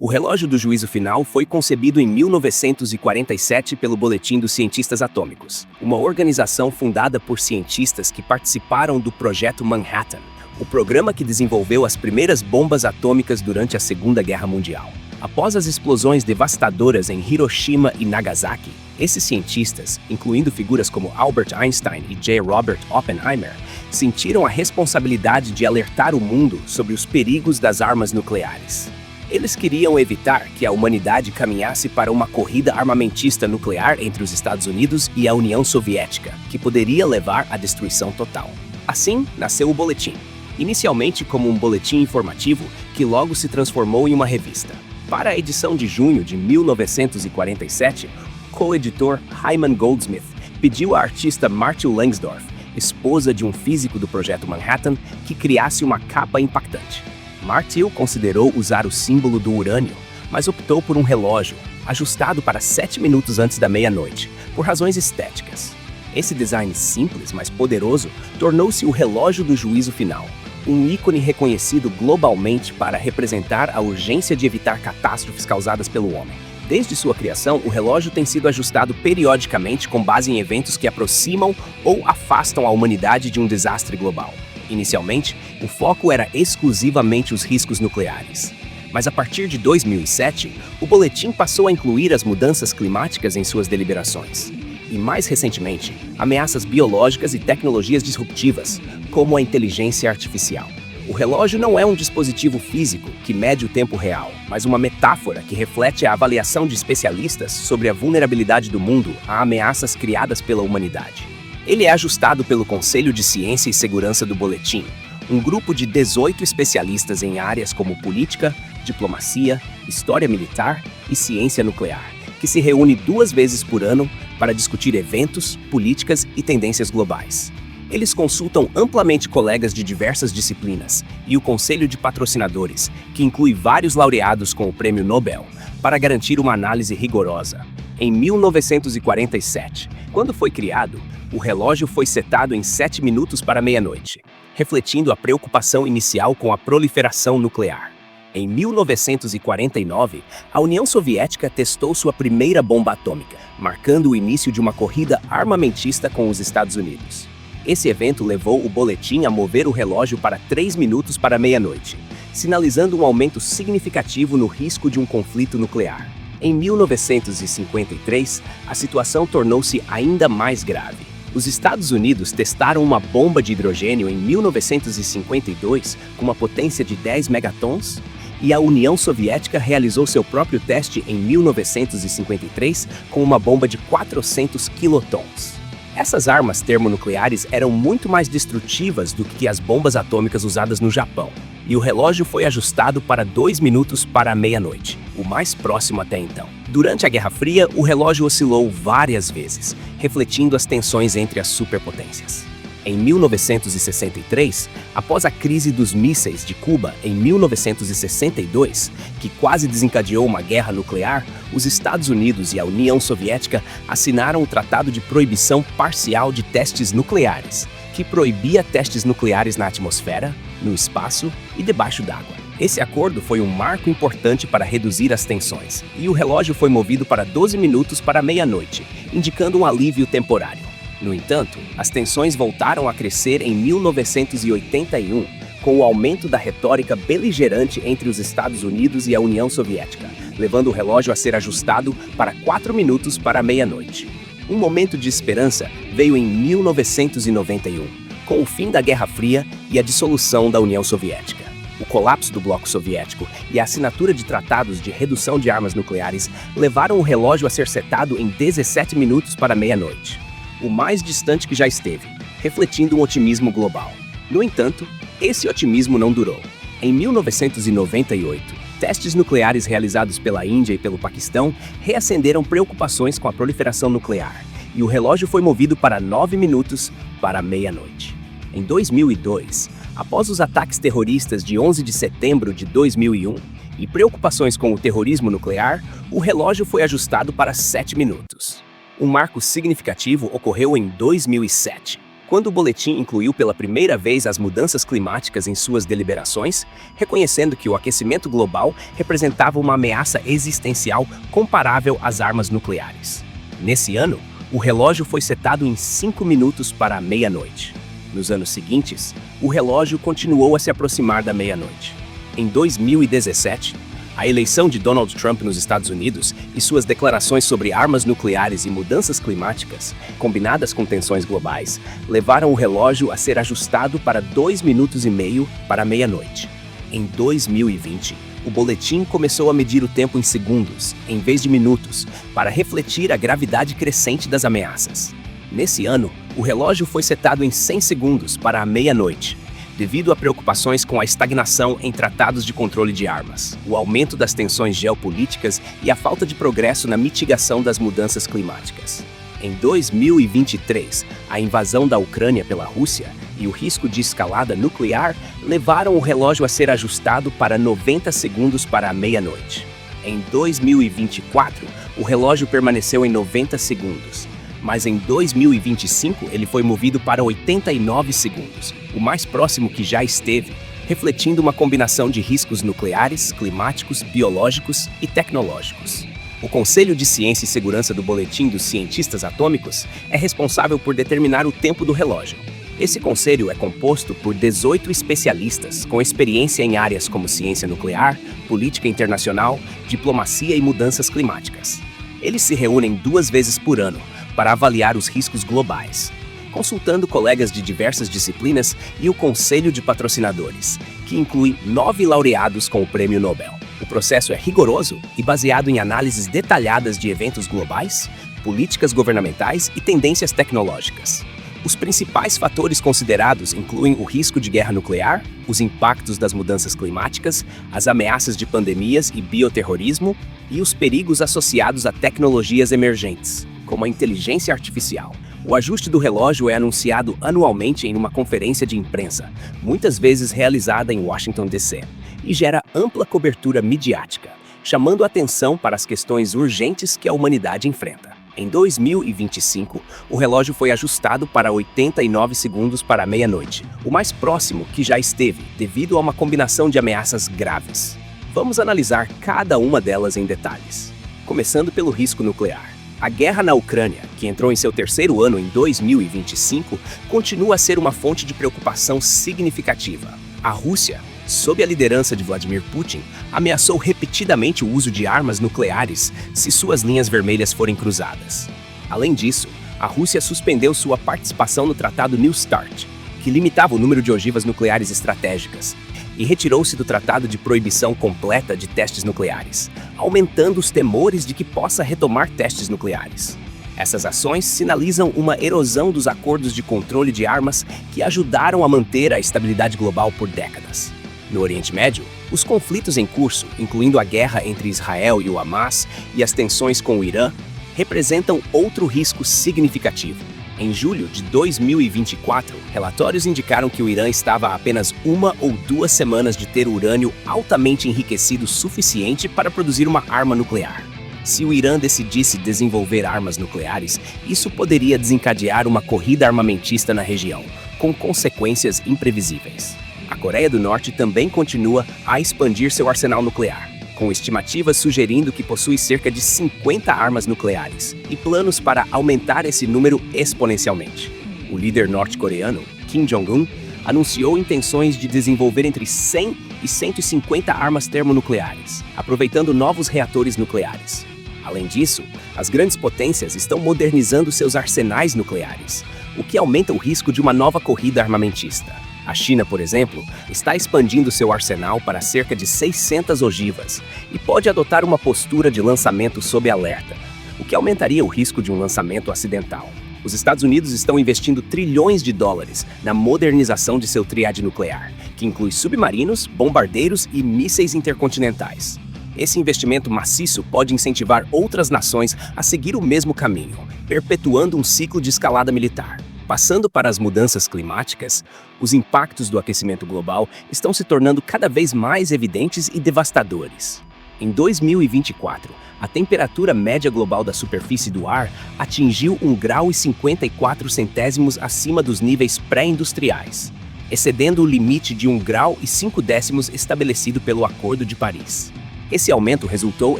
O relógio do juízo final foi concebido em 1947 pelo Boletim dos Cientistas Atômicos, uma organização fundada por cientistas que participaram do Projeto Manhattan, o programa que desenvolveu as primeiras bombas atômicas durante a Segunda Guerra Mundial. Após as explosões devastadoras em Hiroshima e Nagasaki, esses cientistas, incluindo figuras como Albert Einstein e J. Robert Oppenheimer, sentiram a responsabilidade de alertar o mundo sobre os perigos das armas nucleares. Eles queriam evitar que a humanidade caminhasse para uma corrida armamentista nuclear entre os Estados Unidos e a União Soviética, que poderia levar à destruição total. Assim, nasceu o Boletim, inicialmente como um boletim informativo que logo se transformou em uma revista. Para a edição de junho de 1947, o co-editor Hyman Goldsmith pediu à artista Marthe Langsdorff, esposa de um físico do Projeto Manhattan, que criasse uma capa impactante. Marthe considerou usar o símbolo do urânio, mas optou por um relógio, ajustado para 7 minutos antes da meia-noite, por razões estéticas. Esse design simples, mas poderoso, tornou-se o relógio do juízo final, um ícone reconhecido globalmente para representar a urgência de evitar catástrofes causadas pelo homem. Desde sua criação, o relógio tem sido ajustado periodicamente com base em eventos que aproximam ou afastam a humanidade de um desastre global. Inicialmente, o foco era exclusivamente os riscos nucleares. Mas a partir de 2007, o boletim passou a incluir as mudanças climáticas em suas deliberações. E mais recentemente, ameaças biológicas e tecnologias disruptivas, como a inteligência artificial. O relógio não é um dispositivo físico que mede o tempo real, mas uma metáfora que reflete a avaliação de especialistas sobre a vulnerabilidade do mundo a ameaças criadas pela humanidade. Ele é ajustado pelo Conselho de Ciência e Segurança do Boletim, um grupo de 18 especialistas em áreas como política, diplomacia, história militar e ciência nuclear, que se reúne 2 vezes por ano para discutir eventos, políticas e tendências globais. Eles consultam amplamente colegas de diversas disciplinas e o Conselho de Patrocinadores, que inclui vários laureados com o Prêmio Nobel, para garantir uma análise rigorosa. Em 1947, quando foi criado, o relógio foi setado em 7 minutos para meia-noite, refletindo a preocupação inicial com a proliferação nuclear. Em 1949, a União Soviética testou sua primeira bomba atômica, marcando o início de uma corrida armamentista com os Estados Unidos. Esse evento levou o boletim a mover o relógio para 3 minutos para meia-noite, sinalizando um aumento significativo no risco de um conflito nuclear. Em 1953, a situação tornou-se ainda mais grave. Os Estados Unidos testaram uma bomba de hidrogênio em 1952 com uma potência de 10 megatons, e a União Soviética realizou seu próprio teste em 1953 com uma bomba de 400 quilotons. Essas armas termonucleares eram muito mais destrutivas do que as bombas atômicas usadas no Japão, e o relógio foi ajustado para 2 minutos para a meia-noite, o mais próximo até então. Durante a Guerra Fria, o relógio oscilou várias vezes, refletindo as tensões entre as superpotências. Em 1963, após a crise dos mísseis de Cuba em 1962, que quase desencadeou uma guerra nuclear, os Estados Unidos e a União Soviética assinaram o Tratado de Proibição Parcial de Testes Nucleares, que proibia testes nucleares na atmosfera, no espaço e debaixo d'água. Esse acordo foi um marco importante para reduzir as tensões, e o relógio foi movido para 12 minutos para meia-noite, indicando um alívio temporário. No entanto, as tensões voltaram a crescer em 1981, com o aumento da retórica beligerante entre os Estados Unidos e a União Soviética, levando o relógio a ser ajustado para 4 minutos para meia-noite. Um momento de esperança veio em 1991, com o fim da Guerra Fria e a dissolução da União Soviética. O colapso do bloco soviético e a assinatura de tratados de redução de armas nucleares levaram o relógio a ser setado em 17 minutos para meia-noite, o mais distante que já esteve, refletindo um otimismo global. No entanto, esse otimismo não durou. Em 1998, testes nucleares realizados pela Índia e pelo Paquistão reacenderam preocupações com a proliferação nuclear, e o relógio foi movido para 9 minutos para meia-noite. Em 2002, após os ataques terroristas de 11 de setembro de 2001 e preocupações com o terrorismo nuclear, o relógio foi ajustado para 7 minutos. Um marco significativo ocorreu em 2007, quando o boletim incluiu pela primeira vez as mudanças climáticas em suas deliberações, reconhecendo que o aquecimento global representava uma ameaça existencial comparável às armas nucleares. Nesse ano, o relógio foi setado em 5 minutos para a meia-noite. Nos anos seguintes, o relógio continuou a se aproximar da meia-noite. Em 2017, a eleição de Donald Trump nos Estados Unidos e suas declarações sobre armas nucleares e mudanças climáticas, combinadas com tensões globais, levaram o relógio a ser ajustado para 2 minutos e meio para a meia-noite. Em 2020, o boletim começou a medir o tempo em segundos, em vez de minutos, para refletir a gravidade crescente das ameaças. Nesse ano, o relógio foi setado em 100 segundos para a meia-noite, devido a preocupações com a estagnação em tratados de controle de armas, o aumento das tensões geopolíticas e a falta de progresso na mitigação das mudanças climáticas. Em 2023, a invasão da Ucrânia pela Rússia e o risco de escalada nuclear levaram o relógio a ser ajustado para 90 segundos para a meia-noite. Em 2024, o relógio permaneceu em 90 segundos, mas em 2025 ele foi movido para 89 segundos, o mais próximo que já esteve, refletindo uma combinação de riscos nucleares, climáticos, biológicos e tecnológicos. O Conselho de Ciência e Segurança do Boletim dos Cientistas Atômicos é responsável por determinar o tempo do relógio. Esse conselho é composto por 18 especialistas com experiência em áreas como ciência nuclear, política internacional, diplomacia e mudanças climáticas. Eles se reúnem 2 vezes por ano para avaliar os riscos globais, consultando colegas de diversas disciplinas e o Conselho de Patrocinadores, que inclui 9 laureados com o Prêmio Nobel. O processo é rigoroso e baseado em análises detalhadas de eventos globais, políticas governamentais e tendências tecnológicas. Os principais fatores considerados incluem o risco de guerra nuclear, os impactos das mudanças climáticas, as ameaças de pandemias e bioterrorismo e os perigos associados a tecnologias emergentes, como a inteligência artificial. O ajuste do relógio é anunciado anualmente em uma conferência de imprensa, muitas vezes realizada em Washington, D.C., e gera ampla cobertura midiática, chamando atenção para as questões urgentes que a humanidade enfrenta. Em 2025, o relógio foi ajustado para 89 segundos para a meia-noite, o mais próximo que já esteve, devido a uma combinação de ameaças graves. Vamos analisar cada uma delas em detalhes, começando pelo risco nuclear. A guerra na Ucrânia, que entrou em seu 3º ano em 2025, continua a ser uma fonte de preocupação significativa. A Rússia, sob a liderança de Vladimir Putin, ameaçou repetidamente o uso de armas nucleares se suas linhas vermelhas forem cruzadas. Além disso, a Rússia suspendeu sua participação no Tratado New START, que limitava o número de ogivas nucleares estratégicas, e retirou-se do Tratado de Proibição Completa de Testes Nucleares, aumentando os temores de que possa retomar testes nucleares. Essas ações sinalizam uma erosão dos acordos de controle de armas que ajudaram a manter a estabilidade global por décadas. No Oriente Médio, os conflitos em curso, incluindo a guerra entre Israel e o Hamas e as tensões com o Irã, representam outro risco significativo. Em julho de 2024, relatórios indicaram que o Irã estava a apenas 1 ou 2 semanas de ter urânio altamente enriquecido suficiente para produzir uma arma nuclear. Se o Irã decidisse desenvolver armas nucleares, isso poderia desencadear uma corrida armamentista na região, com consequências imprevisíveis. A Coreia do Norte também continua a expandir seu arsenal nuclear, com estimativas sugerindo que possui cerca de 50 armas nucleares e planos para aumentar esse número exponencialmente. O líder norte-coreano, Kim Jong-un, anunciou intenções de desenvolver entre 100 e 150 armas termonucleares, aproveitando novos reatores nucleares. Além disso, as grandes potências estão modernizando seus arsenais nucleares, o que aumenta o risco de uma nova corrida armamentista. A China, por exemplo, está expandindo seu arsenal para cerca de 600 ogivas e pode adotar uma postura de lançamento sob alerta, o que aumentaria o risco de um lançamento acidental. Os Estados Unidos estão investindo trilhões de dólares na modernização de seu triade nuclear, que inclui submarinos, bombardeiros e mísseis intercontinentais. Esse investimento maciço pode incentivar outras nações a seguir o mesmo caminho, perpetuando um ciclo de escalada militar. Passando para as mudanças climáticas, os impactos do aquecimento global estão se tornando cada vez mais evidentes e devastadores. Em 2024, a temperatura média global da superfície do ar atingiu 1,54 graus acima dos níveis pré-industriais, excedendo o limite de 1,5 graus estabelecido pelo Acordo de Paris. Esse aumento resultou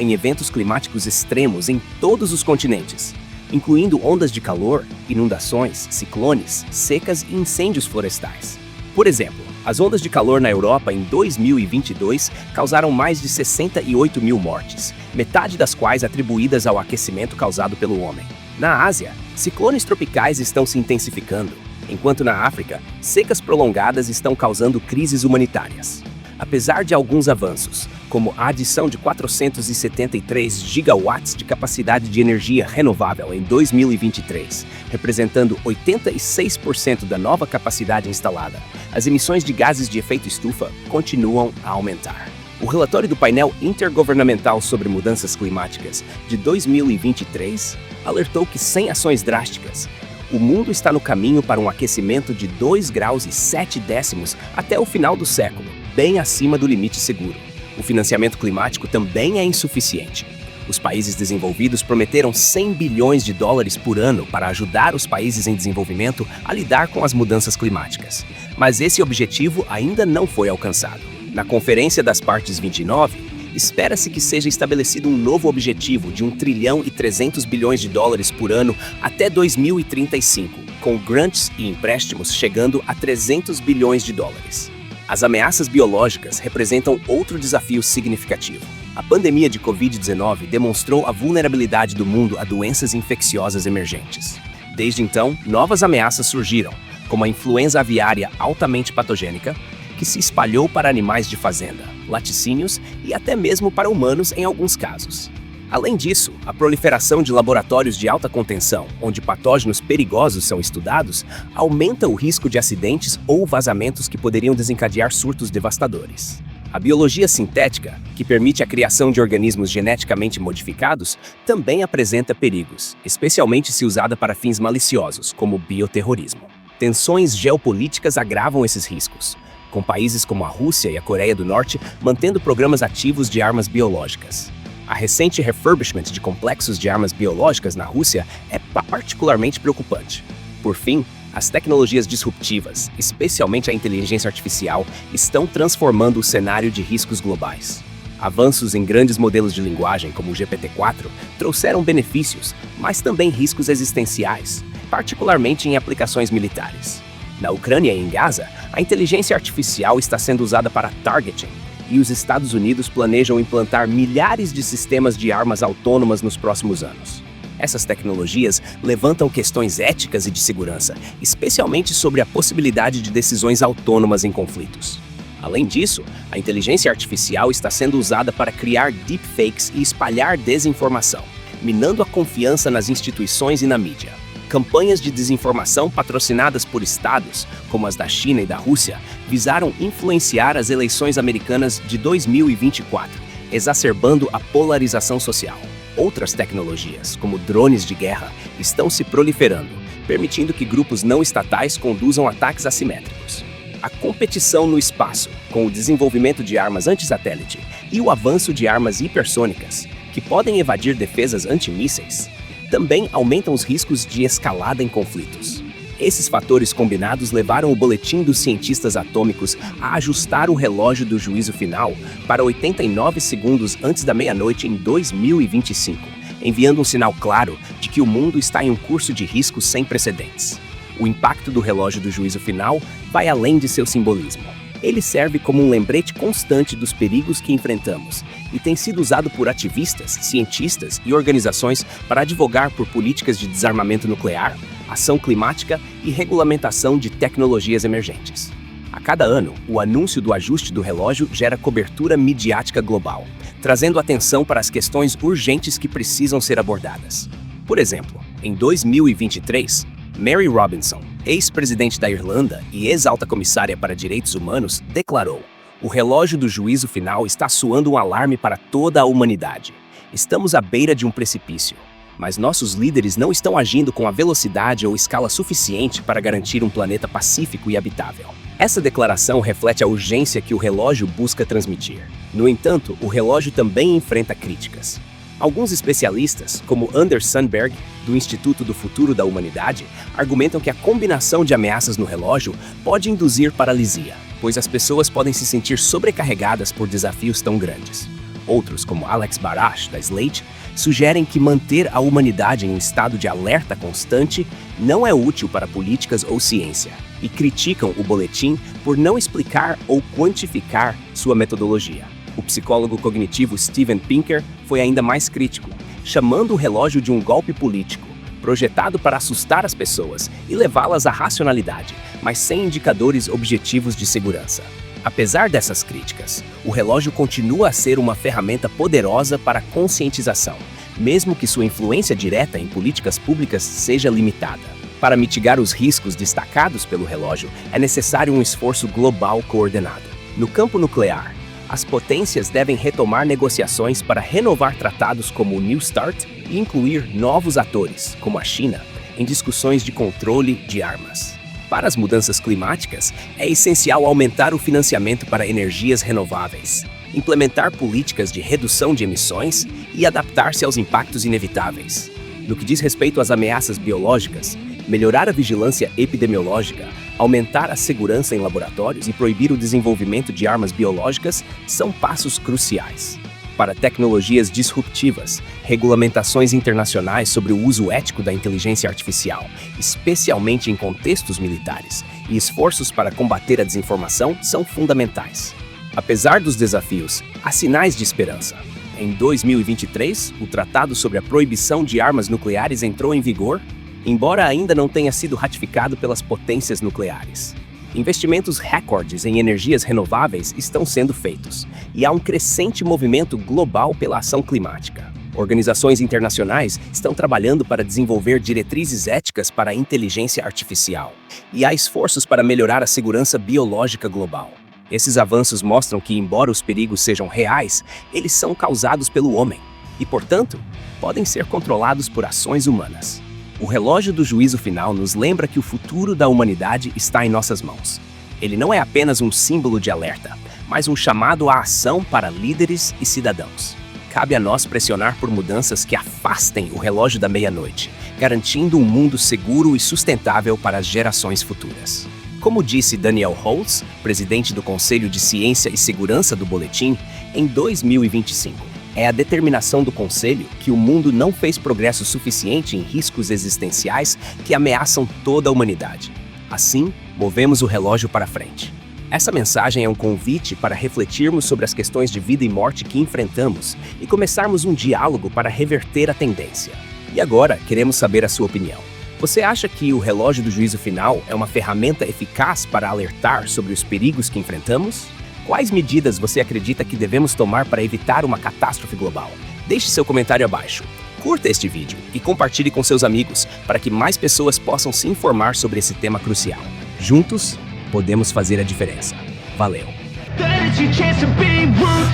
em eventos climáticos extremos em todos os continentes, incluindo ondas de calor, inundações, ciclones, secas e incêndios florestais. Por exemplo, as ondas de calor na Europa em 2022 causaram mais de 68 mil mortes, metade das quais atribuídas ao aquecimento causado pelo homem. Na Ásia, ciclones tropicais estão se intensificando, enquanto na África, secas prolongadas estão causando crises humanitárias. Apesar de alguns avanços, como a adição de 473 gigawatts de capacidade de energia renovável em 2023, representando 86% da nova capacidade instalada, as emissões de gases de efeito estufa continuam a aumentar. O relatório do painel intergovernamental sobre mudanças climáticas de 2023 alertou que, sem ações drásticas, o mundo está no caminho para um aquecimento de 2,7 graus até o final do século, bem acima do limite seguro. O financiamento climático também é insuficiente. Os países desenvolvidos prometeram 100 bilhões de dólares por ano para ajudar os países em desenvolvimento a lidar com as mudanças climáticas. Mas esse objetivo ainda não foi alcançado. Na Conferência das Partes 29, espera-se que seja estabelecido um novo objetivo de 1 trilhão e 300 bilhões de dólares por ano até 2035, com grants e empréstimos chegando a 300 bilhões de dólares. As ameaças biológicas representam outro desafio significativo. A pandemia de Covid-19 demonstrou a vulnerabilidade do mundo a doenças infecciosas emergentes. Desde então, novas ameaças surgiram, como a influenza aviária altamente patogênica, que se espalhou para animais de fazenda, laticínios e até mesmo para humanos em alguns casos. Além disso, a proliferação de laboratórios de alta contenção, onde patógenos perigosos são estudados, aumenta o risco de acidentes ou vazamentos que poderiam desencadear surtos devastadores. A biologia sintética, que permite a criação de organismos geneticamente modificados, também apresenta perigos, especialmente se usada para fins maliciosos, como bioterrorismo. Tensões geopolíticas agravam esses riscos, com países como a Rússia e a Coreia do Norte mantendo programas ativos de armas biológicas. A recente refurbishment de complexos de armas biológicas na Rússia é particularmente preocupante. Por fim, as tecnologias disruptivas, especialmente a inteligência artificial, estão transformando o cenário de riscos globais. Avanços em grandes modelos de linguagem, como o GPT-4, trouxeram benefícios, mas também riscos existenciais, particularmente em aplicações militares. Na Ucrânia e em Gaza, a inteligência artificial está sendo usada para targeting, e os Estados Unidos planejam implantar milhares de sistemas de armas autônomas nos próximos anos. Essas tecnologias levantam questões éticas e de segurança, especialmente sobre a possibilidade de decisões autônomas em conflitos. Além disso, a inteligência artificial está sendo usada para criar deepfakes e espalhar desinformação, minando a confiança nas instituições e na mídia. Campanhas de desinformação patrocinadas por estados, como as da China e da Rússia, visaram influenciar as eleições americanas de 2024, exacerbando a polarização social. Outras tecnologias, como drones de guerra, estão se proliferando, permitindo que grupos não estatais conduzam ataques assimétricos. A competição no espaço, com o desenvolvimento de armas anti-satélite e o avanço de armas hipersônicas, que podem evadir defesas antimísseis, também aumentam os riscos de escalada em conflitos. Esses fatores combinados levaram o Boletim dos Cientistas Atômicos a ajustar o relógio do juízo final para 89 segundos antes da meia-noite em 2025, enviando um sinal claro de que o mundo está em um curso de riscos sem precedentes. O impacto do relógio do juízo final vai além de seu simbolismo. Ele serve como um lembrete constante dos perigos que enfrentamos e tem sido usado por ativistas, cientistas e organizações para advogar por políticas de desarmamento nuclear, ação climática e regulamentação de tecnologias emergentes. A cada ano, o anúncio do ajuste do relógio gera cobertura midiática global, trazendo atenção para as questões urgentes que precisam ser abordadas. Por exemplo, em 2023, Mary Robinson, ex-presidente da Irlanda e ex-alta comissária para direitos humanos, declarou: "O relógio do juízo final está soando um alarme para toda a humanidade. Estamos à beira de um precipício, mas nossos líderes não estão agindo com a velocidade ou escala suficiente para garantir um planeta pacífico e habitável." Essa declaração reflete a urgência que o relógio busca transmitir. No entanto, o relógio também enfrenta críticas. Alguns especialistas, como Anders Sandberg, do Instituto do Futuro da Humanidade, argumentam que a combinação de ameaças no relógio pode induzir paralisia, pois as pessoas podem se sentir sobrecarregadas por desafios tão grandes. Outros, como Alex Barash, da Slate, sugerem que manter a humanidade em um estado de alerta constante não é útil para políticas ou ciência, e criticam o boletim por não explicar ou quantificar sua metodologia. O psicólogo cognitivo Steven Pinker foi ainda mais crítico, chamando o relógio de um golpe político, projetado para assustar as pessoas e levá-las à racionalidade, mas sem indicadores objetivos de segurança. Apesar dessas críticas, o relógio continua a ser uma ferramenta poderosa para a conscientização, mesmo que sua influência direta em políticas públicas seja limitada. Para mitigar os riscos destacados pelo relógio, é necessário um esforço global coordenado. No campo nuclear, as potências devem retomar negociações para renovar tratados como o New START e incluir novos atores, como a China, em discussões de controle de armas. Para as mudanças climáticas, é essencial aumentar o financiamento para energias renováveis, implementar políticas de redução de emissões e adaptar-se aos impactos inevitáveis. No que diz respeito às ameaças biológicas, melhorar a vigilância epidemiológica, aumentar a segurança em laboratórios e proibir o desenvolvimento de armas biológicas são passos cruciais. Para tecnologias disruptivas, regulamentações internacionais sobre o uso ético da inteligência artificial, especialmente em contextos militares, e esforços para combater a desinformação são fundamentais. Apesar dos desafios, há sinais de esperança. Em 2023, o Tratado sobre a Proibição de Armas Nucleares entrou em vigor, embora ainda não tenha sido ratificado pelas potências nucleares. Investimentos recordes em energias renováveis estão sendo feitos, e há um crescente movimento global pela ação climática. Organizações internacionais estão trabalhando para desenvolver diretrizes éticas para a inteligência artificial, e há esforços para melhorar a segurança biológica global. Esses avanços mostram que, embora os perigos sejam reais, eles são causados pelo homem, e, portanto, podem ser controlados por ações humanas. O relógio do juízo final nos lembra que o futuro da humanidade está em nossas mãos. Ele não é apenas um símbolo de alerta, mas um chamado à ação para líderes e cidadãos. Cabe a nós pressionar por mudanças que afastem o relógio da meia-noite, garantindo um mundo seguro e sustentável para as gerações futuras. Como disse Daniel Holtz, presidente do Conselho de Ciência e Segurança do Boletim, em 2025, é a determinação do Conselho que o mundo não fez progresso suficiente em riscos existenciais que ameaçam toda a humanidade. Assim, movemos o relógio para frente. Essa mensagem é um convite para refletirmos sobre as questões de vida e morte que enfrentamos e começarmos um diálogo para reverter a tendência. E agora, queremos saber a sua opinião. Você acha que o relógio do juízo final é uma ferramenta eficaz para alertar sobre os perigos que enfrentamos? Quais medidas você acredita que devemos tomar para evitar uma catástrofe global? Deixe seu comentário abaixo. Curta este vídeo e compartilhe com seus amigos para que mais pessoas possam se informar sobre esse tema crucial. Juntos, podemos fazer a diferença. Valeu!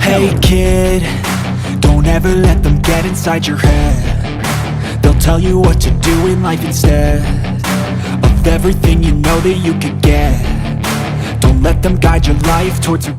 Hey kid, don't ever let them get inside your head. They'll tell you what to do in life instead of everything you know that you could get. Don't let them guide your life towards your